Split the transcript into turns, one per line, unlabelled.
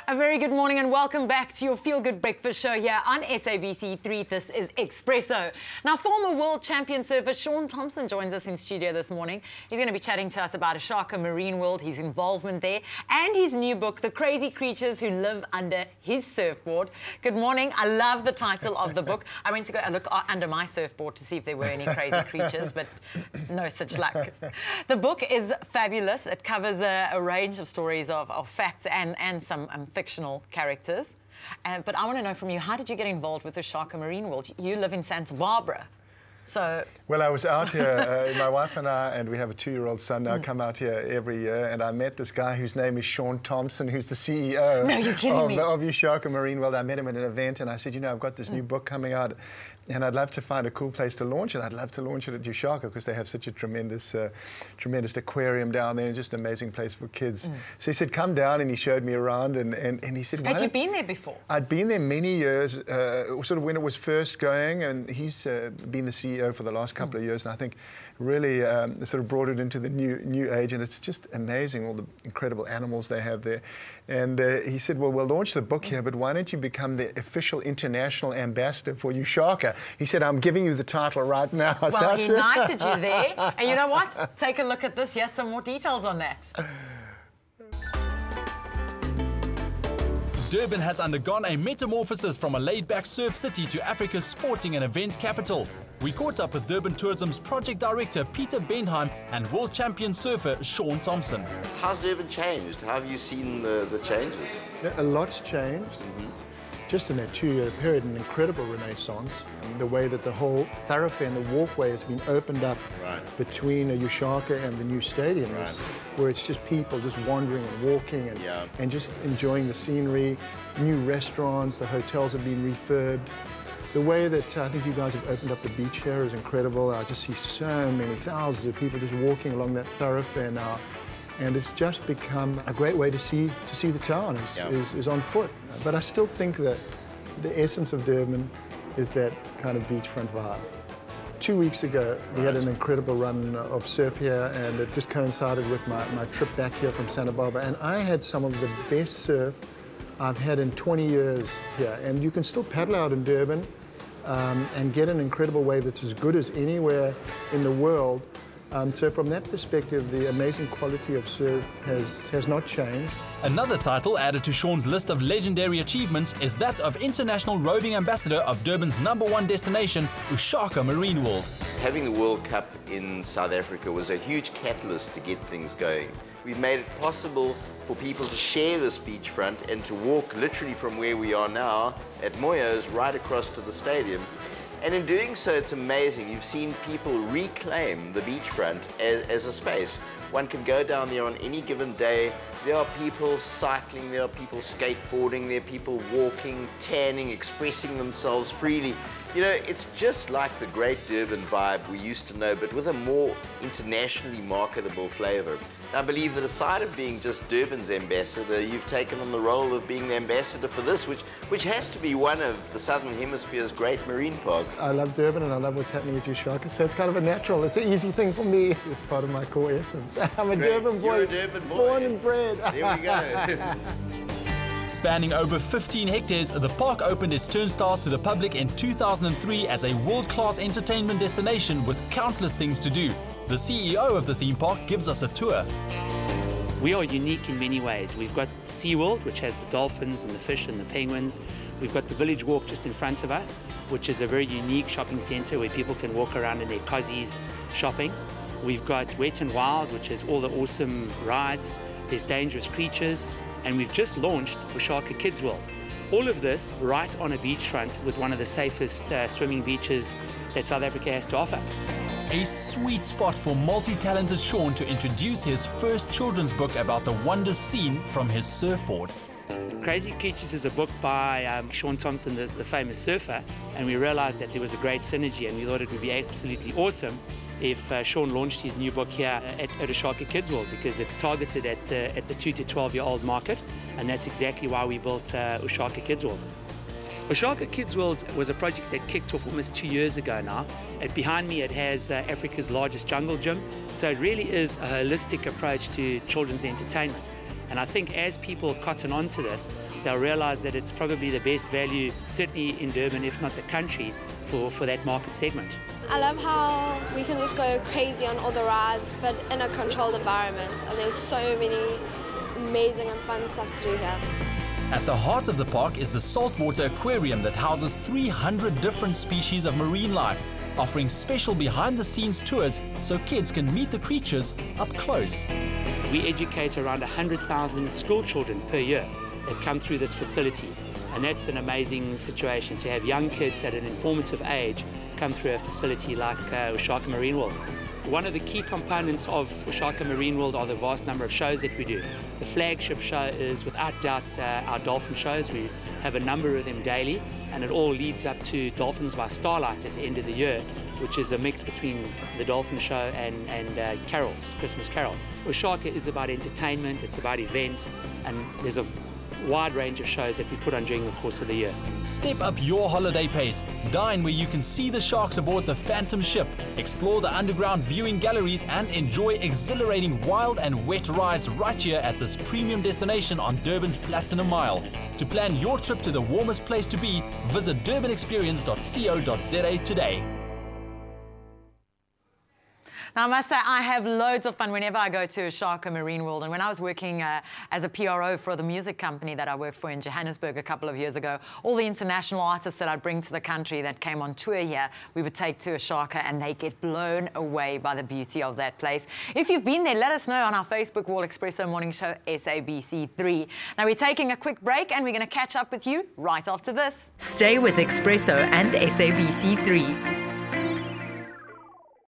A very good morning and welcome back to your Feel Good Breakfast show here on SABC3. This is Expresso. Now, former world champion surfer Shaun Tomson joins us in studio this morning. He's going to be chatting to us about Ushaka Marine World, his involvement there, and his new book, The Krazy Kreatures Who Live Under His Surfboard. Good morning. I love the title of the book. I went to go look under my surfboard to see if there were any crazy creatures, but no such luck. The book is fabulous. It covers a range of stories of facts and some fictional characters. But I want to know from you, how did you get involved with the Ushaka Marine World? You live in Santa Barbara. So...
Well, I was out here, my wife and I, and we have a 2-year-old son now, come out here every year, and I met this guy whose name is Shaun Tomson, who's the CEO of Ushaka Marine World. I met him at an event, and I said, you know, I've got this new book coming out, and I'd love to find a cool place to launch it. I'd love to launch it at Ushaka because they have such a tremendous aquarium down there, and just an amazing place for kids. So he said, come down, and he showed me around, and he said,
had you been there before?
I'd been there many years, sort of when it was first going, and he's been the CEO for the last couple of years, and I think really sort of brought it into the new age, and it's just amazing, all the incredible animals they have there. And he said, well, we'll launch the book here, but why don't you become the official international ambassador for Ushaka? He said, I'm giving you the title right now.
Well, he knighted you there. And you know what? Take a look at this. Here's some more details on that.
Durban has undergone a metamorphosis from a laid-back surf city to Africa's sporting and events capital. We caught up with Durban Tourism's project director Peter Benheim and world champion surfer Shaun Tomson.
How's Durban changed? How have you seen the changes?
A lot's changed. Just in that 2-year period, an incredible renaissance. The way that the whole thoroughfare and the walkway has been opened up between Ushaka and the new stadium, where it's just people just wandering and walking and just enjoying the scenery. New restaurants, the hotels have been refurbed. The way that I think you guys have opened up the beach here is incredible. I just see so many thousands of people just walking along that thoroughfare now. And it's just become a great way to see the town is on foot. But I still think that the essence of Durban is that kind of beachfront vibe. 2 weeks ago, we had an incredible run of surf here, and it just coincided with my trip back here from Santa Barbara. And I had some of the best surf I've had in 20 years here. And you can still paddle out in Durban and get an incredible wave that's as good as anywhere in the world. So from that perspective, the amazing quality of surf has not changed.
Another title added to Shaun's list of legendary achievements is that of International Roving Ambassador of Durban's #1 destination, Ushaka Marine World.
Having the World Cup in South Africa was a huge catalyst to get things going. We've made it possible for people to share this beachfront and to walk literally from where we are now at Moyo's right across to the stadium. And in doing so, it's amazing. You've seen people reclaim the beachfront as a space. One can go down there on any given day. There are people cycling, there are people skateboarding, there are people walking, tanning, expressing themselves freely. You know, it's just like the great Durban vibe we used to know, but with a more internationally marketable flavor. I believe that aside of being just Durban's ambassador, you've taken on the role of being the ambassador for this, which has to be one of the Southern Hemisphere's great marine parks.
I love Durban and I love what's happening at Ushaka, so it's kind of a natural, it's an easy thing for me. It's part of my core essence. I'm a Durban boy,
You're a Durban boy.
Born and bred.
There we go.
Spanning over 15 hectares, the park opened its turnstiles to the public in 2003 as a world-class entertainment destination with countless things to do. The CEO of the theme park gives us a tour.
We are unique in many ways. We've got SeaWorld, which has the dolphins and the fish and the penguins. We've got the Village Walk just in front of us, which is a very unique shopping centre where people can walk around in their cozies shopping. We've got Wet and Wild, which is all the awesome rides. There's Dangerous Creatures. And we've just launched Ushaka Kids World. All of this right on a beachfront with one of the safest swimming beaches that South Africa has to offer.
A sweet spot for multi-talented Shaun to introduce his first children's book about the wonders seen from his surfboard.
Krazy Kreatures is a book by Shaun Tomson, the famous surfer, and we realized that there was a great synergy, and we thought it would be absolutely awesome if Shaun launched his new book here at Ushaka Kids World, because it's targeted at the 2 to 12-year-old market, and that's exactly why we built Ushaka Kids World. Ushaka Kids World was a project that kicked off almost 2 years ago now. Behind me it has Africa's largest jungle gym, so it really is a holistic approach to children's entertainment. And I think as people cotton onto this, they'll realize that it's probably the best value, certainly in Durban, if not the country, for that market segment.
I love how we can just go crazy on all the rides, but in a controlled environment, and there's so many amazing and fun stuff to do here.
At the heart of the park is the saltwater aquarium that houses 300 different species of marine life, offering special behind-the-scenes tours so kids can meet the creatures up close.
We educate around 100,000 school children per year that come through this facility. And that's an amazing situation to have young kids at an informative age come through a facility like Ushaka Marine World. One of the key components of Ushaka Marine World are the vast number of shows that we do. The flagship show is without doubt our dolphin shows. We have a number of them daily, and it all leads up to Dolphins by Starlight at the end of the year, which is a mix between the dolphin show and carols, Christmas carols. Ushaka is about entertainment, it's about events, and there's a wide range of shows that we put on during the course of the year.
Step up your holiday pace. Dine where you can see the sharks aboard the Phantom ship, explore the underground viewing galleries, and enjoy exhilarating wild and wet rides right here at this premium destination on Durban's Platinum Mile. To plan your trip to the warmest place to be, visit durbanexperience.co.za today.
Now, I must say, I have loads of fun whenever I go to Ushaka Marine World. And when I was working as a PRO for the music company that I worked for in Johannesburg a couple of years ago, all the international artists that I'd bring to the country that came on tour here, we would take to Ushaka, and they get blown away by the beauty of that place. If you've been there, let us know on our Facebook wall, Expresso Morning Show SABC3. Now, we're taking a quick break, and we're going to catch up with you right after this. Stay with Expresso and SABC3.